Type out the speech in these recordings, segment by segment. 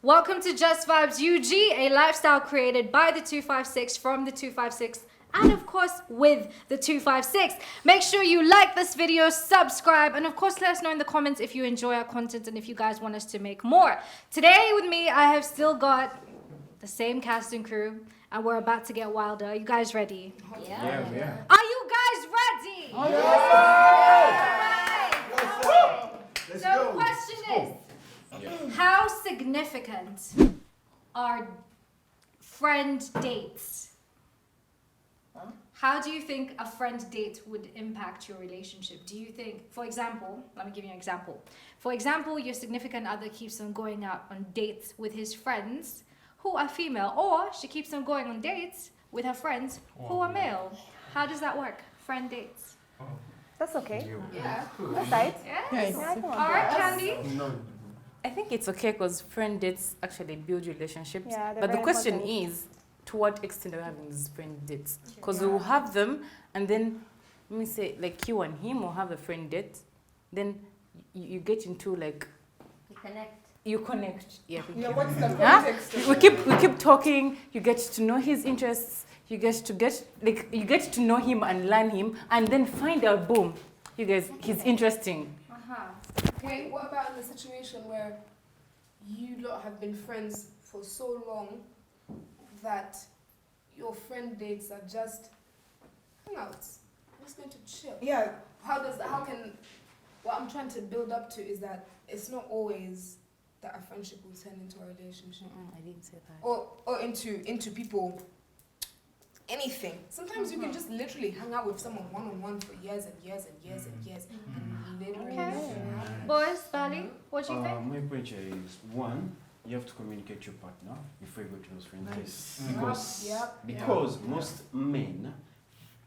Welcome to Just Vibes UG, a lifestyle created by the 256, from the 256, and of course with the 256. Make sure you like this video, subscribe, and of course let us know in the comments if you enjoy our content and if you guys want us to make more. Today with me, I have still got the same cast and crew, and we're about to get wilder. Are you guys ready? Yeah. Are you guys ready? Oh, Yes. All right. Let's So go. the question is, how significant are friend dates? How do you think a friend date would impact your relationship? Do you think, for example, let me give you an example. For example, your significant other keeps on going out on dates with his friends who are female, or she keeps on going on dates with her friends who are male. How does that work? Friend dates. That's okay. Yeah. That's right. Yes. All right, Candy. I think it's okay because friend dates actually build relationships. Yeah, they're but the very question important. is, to what extent are we having these friend dates? Because we'll have them, and then, let me say, like you and him will have a friend date, then you get into like... You connect. Yeah, What's the Huh? context? We keep talking, you get to know his interests, you get to know him and learn him, and then find out, boom, you guys, he's interesting. Okay, what about in the situation where you lot have been friends for so long that your friend dates are just hangouts? Just going to chill. Yeah, What I'm trying to build up to is that it's not always that a friendship will turn into a relationship. I didn't say that. Or into people, anything. Sometimes you can just literally hang out with someone one-on-one for years and years and years and years. And literally. Okay. Boys, Bali, what do you think? My point is, one, you have to communicate to your partner before you go to those friend dates. Because most men,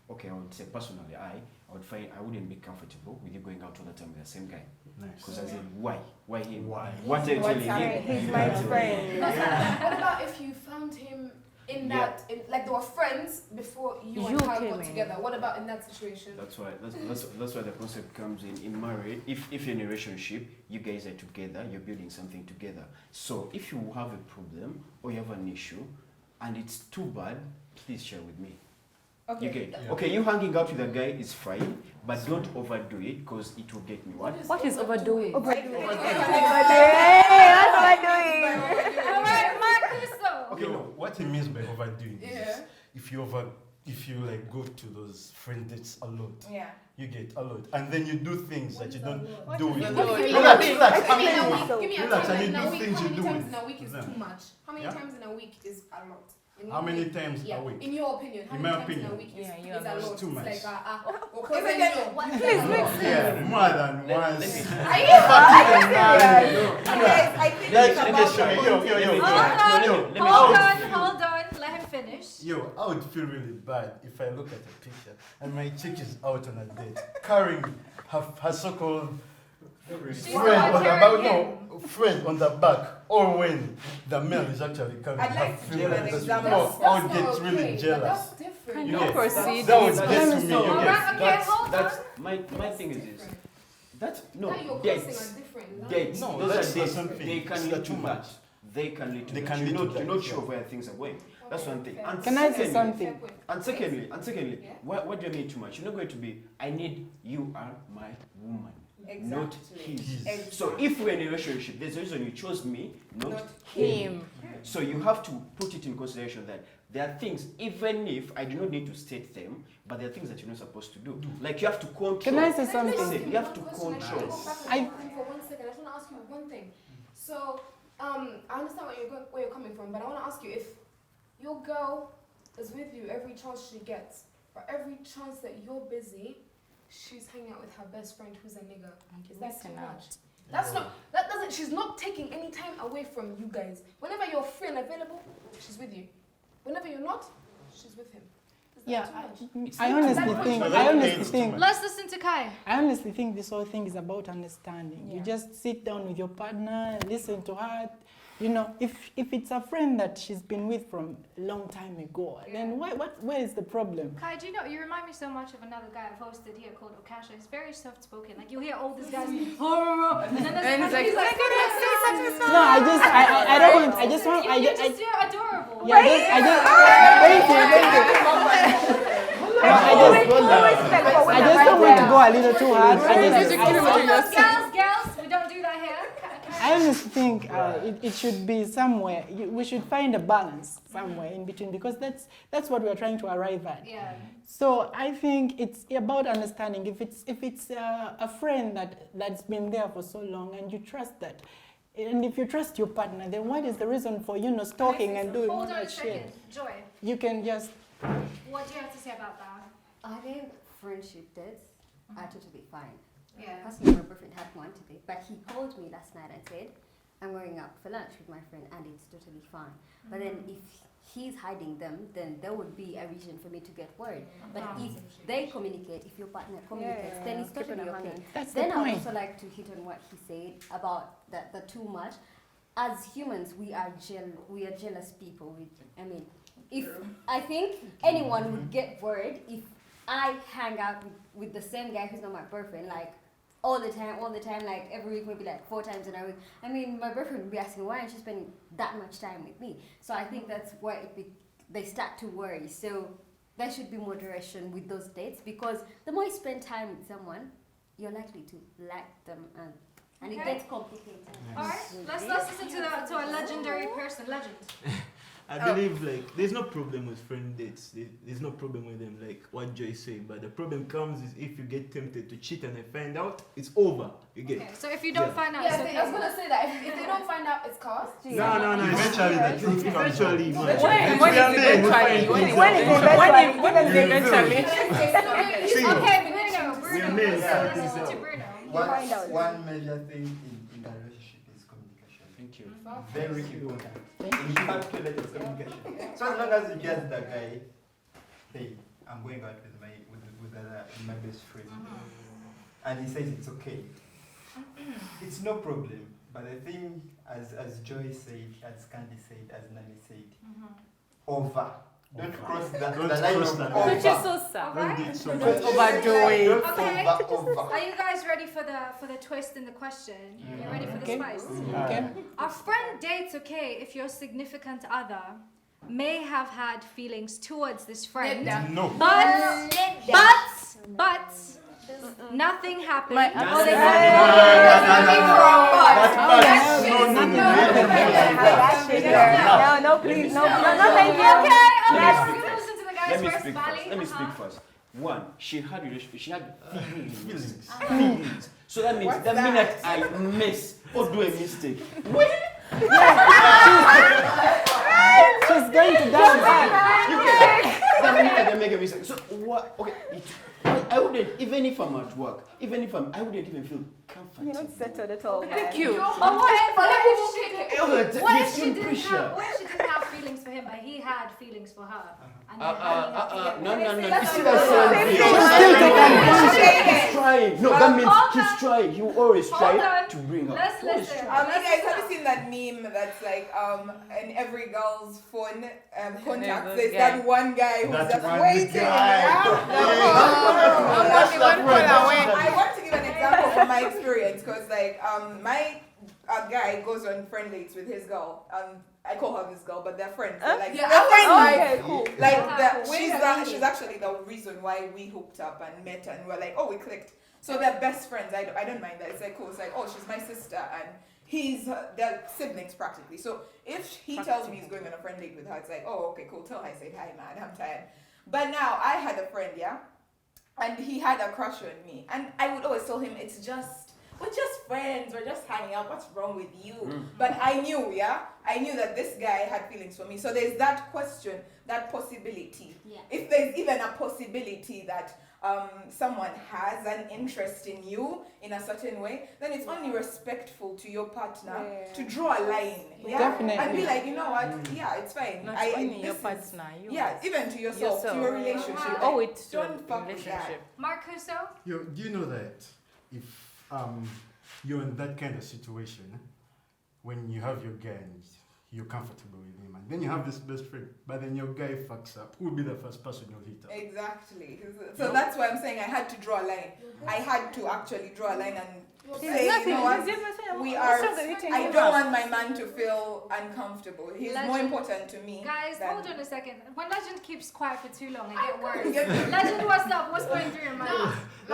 okay, I would say personally, I would find I wouldn't be comfortable with you going out all the time with the same guy. Because I said, why? Why him? Why? What are you telling him? He's my friend. What about if you found him in that, like they were friends before you and her came got in. together? What about in that situation? That's why the concept comes in marriage. If you're in a relationship, you guys are together, you're building something together. So if you have a problem or you have an issue and it's too bad, please share with me. Okay. Okay, you hanging out with a guy is fine, but don't overdo it because it will get me. What is overdoing? All right, Marcus. okay, no, what he means by overdoing Yeah. is if you like go to those friend dates a lot, Yeah. you get a lot, and then you do things that you don't What do is with a them. lot? Relax. Give me a Relax. week. Give me a Relax, time and you in a do week. things How you many do times with in a week is them. too much? How many Yeah? times in a week is a lot? In How your many opinion? times a week? In your opinion, how In many my times in a opinion. week Yeah, you is are a not. lot? It's too much. It's like Please make Yeah, more than once. Are you? Yes, I think Like, it's let me about show you. Hold on. Let him finish. Yo, I would feel really bad if I look at a picture and my chick is out on a date carrying her so-called She's friend on the carrying back. No, friend on the back. Or when the male is actually carrying I'd her like to give friend. an example. I would get really jealous. That's different. Can You you get- proceed? That would with- get to me. You All get. right, okay, hold on. That's my thing is this. That's no That you're dates. crossing are different. Dates. No, Those that's are dates. something. They can It's lead not to too that. much. They can lead to They that. can lead You're to not, that, you're not yeah. sure where things are going. That's one thing. And Can I say secondly- something? And secondly, Yeah. what do you mean too much? You're not going to be, I need, you are my woman, not his. So if we're in a relationship, there's a reason you chose me, not him. So you have to put it in consideration that there are things, even if I do not need to state them, but there are things that you're not supposed to do. Like you have to control. Can I say Can I something? just ask You have to one question? I control. just go back on the for 1 second. I just want to ask you one thing. So, I understand where you're coming from, but I want to ask you if your girl is with you every chance she gets, but every chance that you're busy, she's hanging out with her best friend who's a nigga. Is that too Listen out. much? That doesn't. She's not taking any time away from you guys. Whenever you're free and available, she's with you. Whenever you're not, she's with him. Is that Yeah, too much? I honestly That think, point- I honestly It's too think, much. Let's listen to Kai. I honestly think this whole thing is about understanding. You Yeah. just sit down with your partner, listen to her, You know, if it's a friend that she's been with from a long time ago, then where is the problem? Kai, do you know, you remind me so much of another guy I've hosted here called Okasha. He's very soft-spoken. Like, you hear all these guys, and then there's he's like, No, I don't want, I just want, you're adorable. yeah, I just don't want to go a little too hard. Girls, we don't do that here. I just think it should be somewhere. We should find a balance somewhere in between, because that's what we're trying to arrive at. Yeah. So I think it's about understanding. If it's a friend that's been there for so long and you trust that, and if you trust your partner, then what is the reason for stalking and doing all Hold on a that shit? second. Joy, You can just. what do you have to say about that? I think friendship dates are totally fine. Yeah. Personally, my boyfriend had one today, but he called me last night and said, I'm going out for lunch with my friend, and it's totally fine. But then if he's hiding them, then there would be a reason for me to get worried. But if they communicate, if your partner communicates, then it's totally okay. That's Then the I would point. also like to hit on what he said about the too much. As humans, we are jealous people. I think anyone would get worried if I hang out with the same guy who's not my boyfriend, like all the time, like every week, maybe like 4 times in a week. I mean, my boyfriend would be asking, why aren't you spending that much time with me? So I think that's why they start to worry. So there should be moderation with those dates, because the more you spend time with someone, you're likely to like them, and it gets complicated. All right, let's listen to a legendary person. Legend. I believe there's no problem with friend dates. There's no problem with them, like what Joy said. But the problem comes is if you get tempted to cheat and they find out, it's over. You get. Okay, so if you don't find out, Yeah, it's okay. I was gonna say that if they don't find out, it's cost. No. Eventually, the truth comes out. Eventually, man. When is eventually? Okay, Bruno. We are men, So so let's listen this to is Bruno. One major thing in a relationship is communication. Thank you. Very important. Immaculate is communication. So as long as you get the guy, hey, I'm going out with my best friend, and he says it's okay, it's no problem. But I think, as Joy said, as Candy said, as Nani said, over. Don't cross the line of over. Which is so sad. Don't do it so much. Overdo it. Okay. Over. Are you guys ready for the twist in the question? You ready for the spice? Okay. Are friend dates okay if your significant other may have had feelings towards this friend, No. but nothing happened? No, please, no, thank you. Okay, we're gonna listen to the guys Let me first. speak Bali. first. Let me speak first. One, she had feelings. Feelings. So that means the minute I miss or do a mistake, She's going to die back. the minute I make a mistake. So what? Okay, I wouldn't, even if I'm at work, I wouldn't even feel comfortable. You're not settled at all. Thank you. What if she didn't pressure. have feelings for him, but he had feelings for her? And No. You That's see not that good. He's trying. No, that means he's trying. He will always Hold try on. to bring up. Let's Always listen. try. You guys have seen that meme that's like in every girl's phone contact there's that one guy who's That just one waiting. guy. I want to give an example from my experience, because like my guy goes on friend dates with his girl. I call her this girl, but they're friends. They're like, Yeah, they're friends. Okay, cool. She's actually the reason why we hooked up and met, and we're like, oh, we clicked. So they're best friends. I don't mind that. It's like cool. It's like, oh, she's my sister, and they're siblings practically. So if he tells me he's going on a friend date with her, it's like, oh, okay, cool. Tell her I said hi, man. I'm tired. But now I had a friend, yeah, and he had a crush on me, and I would always tell him we're just friends, we're just hanging out, what's wrong with you? But I knew that this guy had feelings for me. So there's that question, that possibility. Yeah. If there's even a possibility that someone has an interest in you in a certain way, then it's only respectful to your partner to draw a line. Yeah? Definitely. And be like, you know what, yeah, it's fine. Not only your partner, you. Yeah, even to yourself, to your relationship. You owe it to Don't the fuck with that. relationship. Mark Husso? Do you know that if you're in that kind of situation when you have your guy and you're comfortable with him, and then you have this best friend, but then your guy fucks up, who will be the first person you'll hit up? Exactly. So that's why I'm saying I had to draw a line. I had to actually draw a line and say, you know what, we are. I don't want my man to feel uncomfortable. He's more important to me. Guys, hold on a second. When Legend keeps quiet for too long, I get worried. Legend, what's up? What's going through your mind? I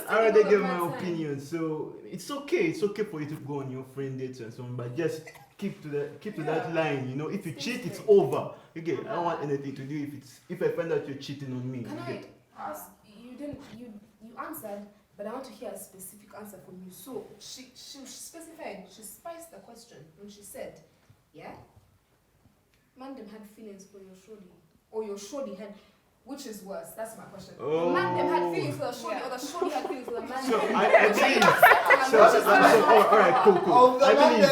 already gave my opinion, so it's okay. It's okay for you to go on your friend dates and so on, but just keep to that line. You know, if you cheat, it's over. Okay, I don't want anything to do if I find out you're cheating on me. Can I ask? You answered, but I want to hear a specific answer from you. So she specified. She spiced the question when she said, "Yeah, Mandem had feelings for your shorty, or your shorty had." Which is worse? That's my question. Oh. The man had feelings for the shorty, or the shorty had feelings for the man. So I believe. All right, cool. I believe.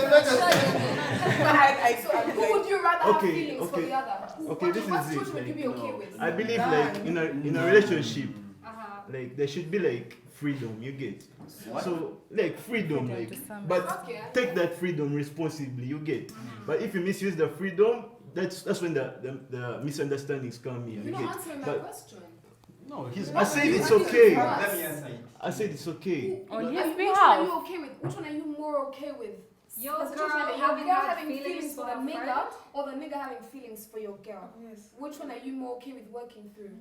Who would you rather have feelings for the other? Okay, this what is situation would you be okay it. with? I believe like in a relationship, like there should be like freedom. You get. So like freedom, like, but take that freedom responsibly. You get. But if you misuse the freedom, that's when the misunderstandings come in. You're not answering my question. No, I said it's okay. Let me answer it. I said it's okay. On his behalf. Which one are you okay with? Which one are you more okay with? Your The girl situation having feelings for the a nigga, friend? or the nigga having feelings for your girl? Yes. Which one are you more okay with working through?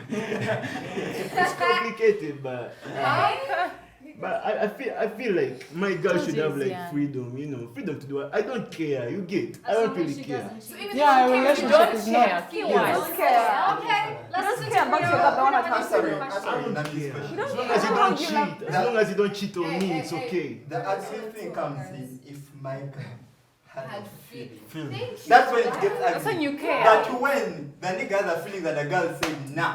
It's complicated, but I feel like my girl should have like freedom, you know, freedom to do it. I don't care. You get. I don't really care. Yeah, a relationship is not. Don't care. Okay, let's care about your girl, don't want to answer Sorry, it. As long as you don't cheat, as long as you don't cheat on me, it's okay. The actual thing comes in if my girl had feelings. Feelings. That's when it gets ugly. That's when you care. But when the nigga has a feeling that the girl said nah,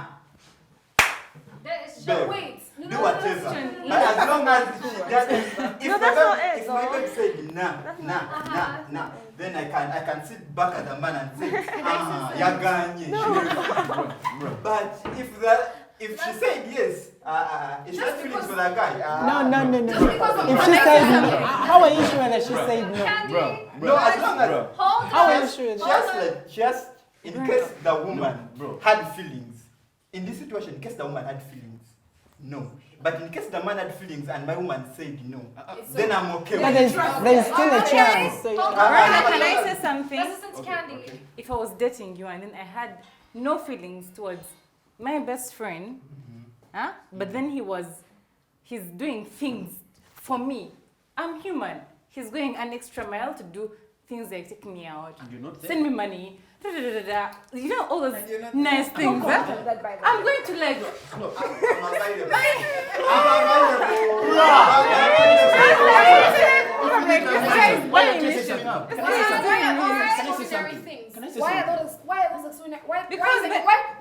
babe, Wait. do whatever. But as long as she doesn't, if my girl said nah, then I can sit back at the man and say, yaganye. But if she said yes, if she has feelings for that guy, No. If she said no, how are you sure that she said no? no, as long as How are you sure that? she has, in case the woman had feelings, in this situation, in case the woman had feelings, no. But in case the man had feelings and my woman said no, then I'm okay But with it. there's still a chance. So Can I say something? Resistance Candy. If I was dating you and then I had no feelings towards my best friend, but then he's doing things for me. I'm human. He's going an extra mile to do things like take me out, send me money, you know, all those nice things. I'm going to like. No,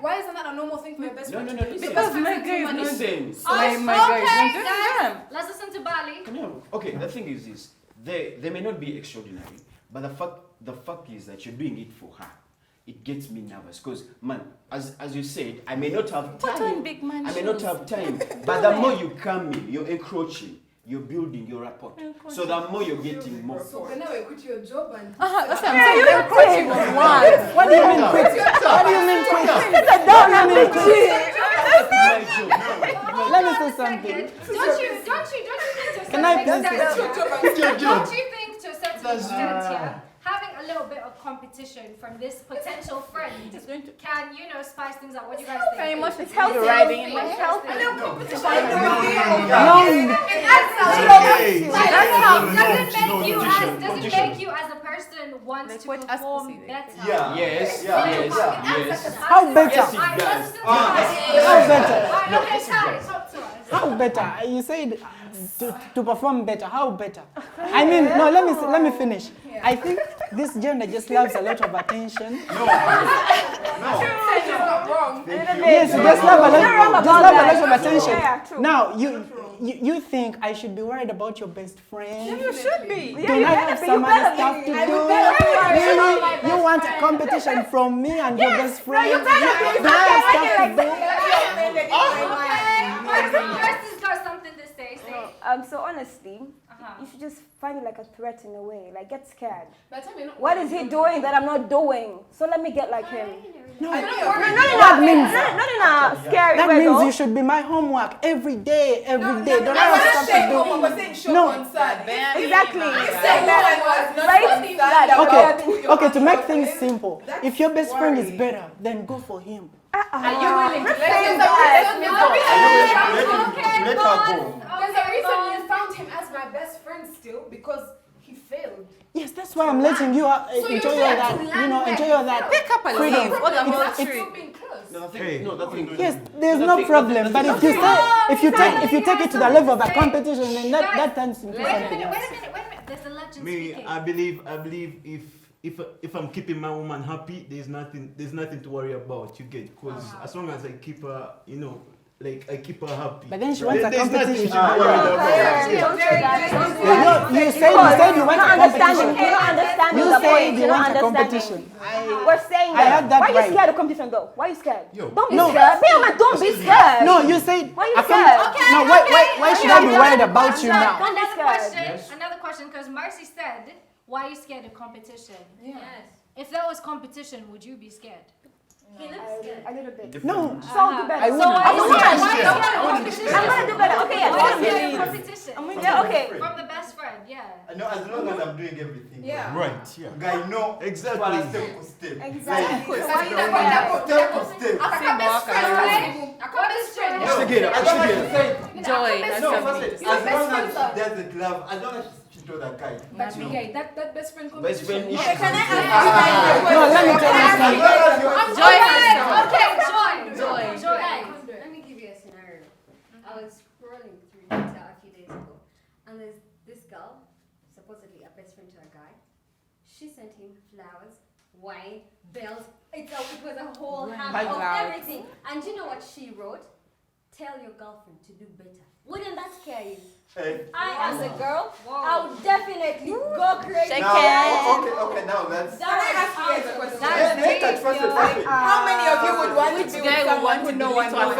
Why isn't that a normal thing for your best friend? Because my guy is Listen. Let's listen to Bali. Okay, the thing is this. They may not be extraordinary, but the fact is that you're doing it for her. It gets me nervous because, man, as you said, I may not have time. I may not have time, but the more you come in, you're encroaching, you're building your rapport. So the more you're getting more. So whenever you quit your job and That's what I'm saying. You're quitting on what? What do you mean quit? What do you mean quit? Let me say something. Don't you think to a Can I certain please? extent, don't you think to a certain extent, yeah, having a little bit of competition from this potential friend can, spice things up? What do you guys think? Very much it's healthy, right? It's healthy. a little competition. Does it make you as a person want to perform better? Yes. How better? Yes, it does. How better? Okay, Sally, talk to us. How better? You said to perform better. How better? I mean, no. Let me finish. I think this gender just loves a lot of attention. Yes, just love a lot of attention. Now you think I should be worried about your best friend? You should be. Don't I have some other stuff to do? Really? You want a competition from me and your best friend? Do I have stuff to do? Kirsty's got something to say. I So honestly, you should just find it like a threat in a way. Like, get scared. By the time you're not What is he doing that I'm not doing? So let me get like him. No, Not that means in a scary that way. means though. you should be my homework every day, every day. Don't I'm have not stuff saying to Mama was do. saying show No. concern. Exactly. If someone was not Right? concerned Like, about who your Okay, to make husband things is, simple, that's if your best friend is worrying. better, then go for him. Are you willing to let saying him that? Let her go. There's a reason you found him as my best friend still, because he failed. Yes, that's why I'm letting you enjoy all that, enjoy all that Pick up and freedom. leave. What the whole That's tree? still being close. No, nothing. Hey. No, nothing. Yes, there's no problem. But if you take it to the level of a competition, then that turns into Wait a something minute, else. wait a minute. There's a legend Me, speaking. I believe if I'm keeping my woman happy, there's nothing to worry about. You get, because as long as I keep her, like I keep her happy. But then she wants a there's nothing competition. to worry about. You said you want a competition. You don't understand You the said point. you You don't want a understand. competition. We're saying I that. had that Why are you right. scared of competition though? Why are you scared? Yo. Don't be No. scared. Be a man, don't be scared. No, you said. Why are you a scared? No, why should I be worried about you now? Don't be scared. Another question, because Marcy said, why are you scared of competition? Yes. If that was competition, would you be scared? He looks good. A little bit. No, So I'll do better. I wouldn't. I'm why gonna are you scared of competition? I'm gonna do better. Okay, Why are you yes. scared of competition? Yeah, okay. From the best friend, yeah. No, as long as I'm doing everything. Yeah. Right, yeah. Guy, no. Exactly. Step to step. Exactly. Step to step. Joy. No, first, as long as she doesn't love, as long as she told that guy. But you get that best friend Best friend competition. issue. Okay, can I ask you No, let me tell you something. Joy has Okay, Joy. Joy. Guys, let me give you a scenario. I was scrolling through Twitter a few days ago, and there's this girl, supposedly a best friend to a guy. She sent him flowers, wine, bells. It was a whole hand of everything. And you know what she wrote? Tell your girlfriend to do better. Wouldn't that scare you? I, as a girl, I would definitely go crazy. Okay, now that's. Can I ask you guys a question? How many of you would want to be with someone who no one wants?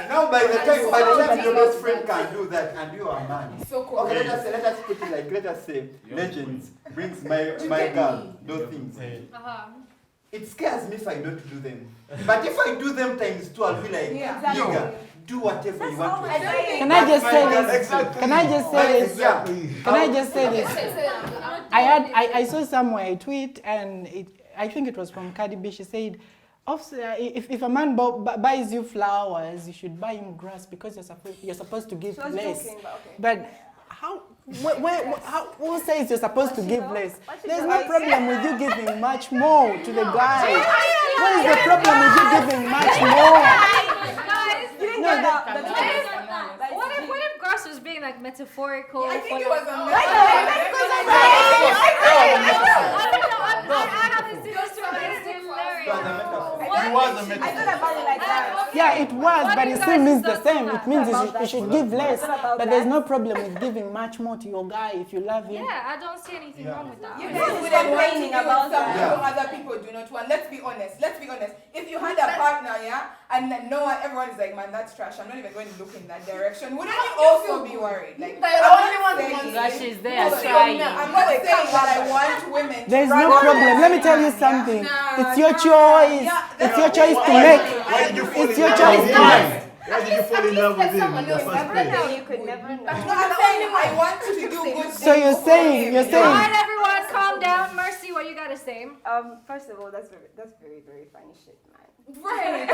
Now by the time your best friend can do that and you are man. So cool. Okay, let us put it like, let us say legends brings my girl those things. It scares me if I don't do them. But if I do them times 2, I'll be like, nigga, do whatever you want to do. Can I just say this? Can I just say this? Yeah. Can I just say this? I saw somewhere a tweet, and I think it was from Cardi B. She said, if a man buys you flowers, you should buy him grass because you're supposed to give less. But who says you're supposed to give less? There's no problem with you giving much more to the guy. What is the problem with you giving much more? What if grass was being like metaphorical? I think it was a Yeah, it was, but it still means the same. It means you should give less, but there's no problem with giving much more to your guy if you love him. Yeah, I don't see anything wrong with that. You guys wouldn't want to be with someone who other people do not want. Let's be honest. If you had a partner, and everyone is like, man, that's trash. I'm not even going to look in that direction. Wouldn't you also be worried? Like, she's there trying. I'm not saying that I want women. There's no problem. Let me tell you something. It's your choice. It's your choice to make. It's your choice to make. Why did you fall in love with him in the first place? You could never know. I'm saying I want to do good things. So you're saying. Alright, everyone, calm down. Mercy, what you gotta say? First of all, that's very, very funny shit, man. Right.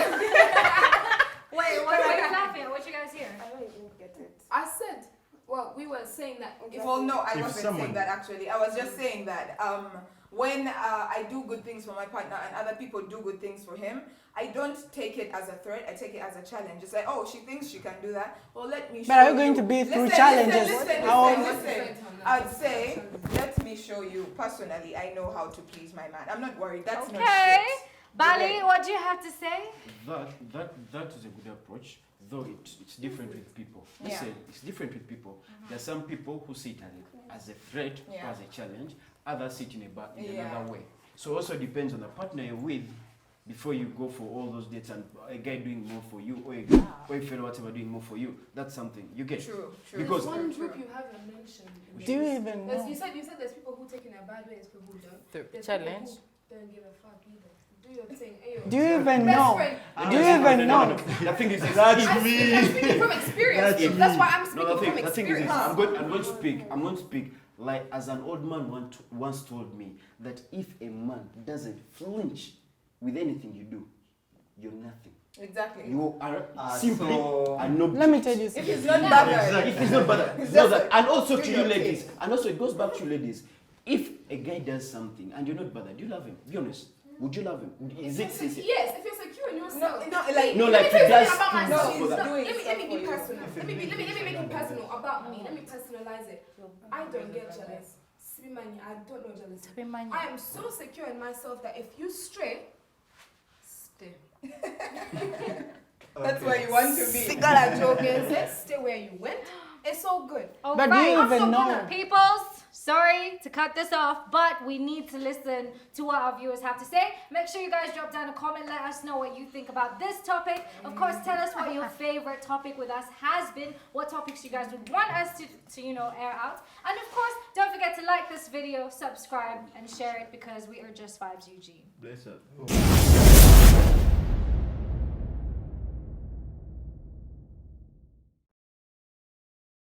Wait, what are you laughing at? What you guys hear? I don't even get it. I said, well, we were saying that. Well, no, I wasn't saying that actually. I was just saying that when I do good things for my partner and other people do good things for him, I don't take it as a threat. I take it as a challenge. It's like, oh, she thinks she can do that. Well, let me show you. But are you going to be through challenges? Listen. I'd say, let me show you. Personally, I know how to please my man. I'm not worried. That's not shit. Bali, what do you have to say? That is a good approach, though it's different with people. Listen, it's different with people. There are some people who see it as a threat or as a challenge. Others see it in another way. So also depends on the partner you're with, before you go for all those dates and a guy doing more for you or a fellow whatever doing more for you. That's something you get. True. Because there's one group you haven't mentioned. Do you even know? You said there's people who take it in a bad way, there's people who don't. There's challenge. people who don't give a fuck either. Do your thing. Ayo. Do you even Best know? friend. Do you even know? The thing is, That's I'm me. speaking from experience. That's That's me. why I'm speaking no, from the thing is, experience. I'm going to speak. Like as an old man once told me that if a man doesn't flinch with anything you do, you're nothing. Exactly. You are simply an object. Let me tell you If something. he's not bothered. If he's not bothered. It's No, just that, and also do to you your ladies, thing. and also it goes back to you ladies. If a guy does something and you're not bothered, you love him. Be honest. Would you love him? Is it sincere? Yes, if you're secure in yourself. No, like let he me tell you does something about things myself. for that. Let me be stuff for you. personal. Let me make it personal about me. Let me personalize it. I don't get jealous. I don't know jealousy. I am so secure in myself that if you stray, stay. That's where you want to be. Stay where you went. It's all good. All But do right. you even know? Peoples, sorry to cut this off, but we need to listen to what our viewers have to say. Make sure you guys drop down a comment. Let us know what you think about this topic. Of course, tell us what your favorite topic with us has been. What topics you guys would want us to air out. And of course, don't forget to like this video, subscribe, and share it because we are Just Vibes UG. Bless up.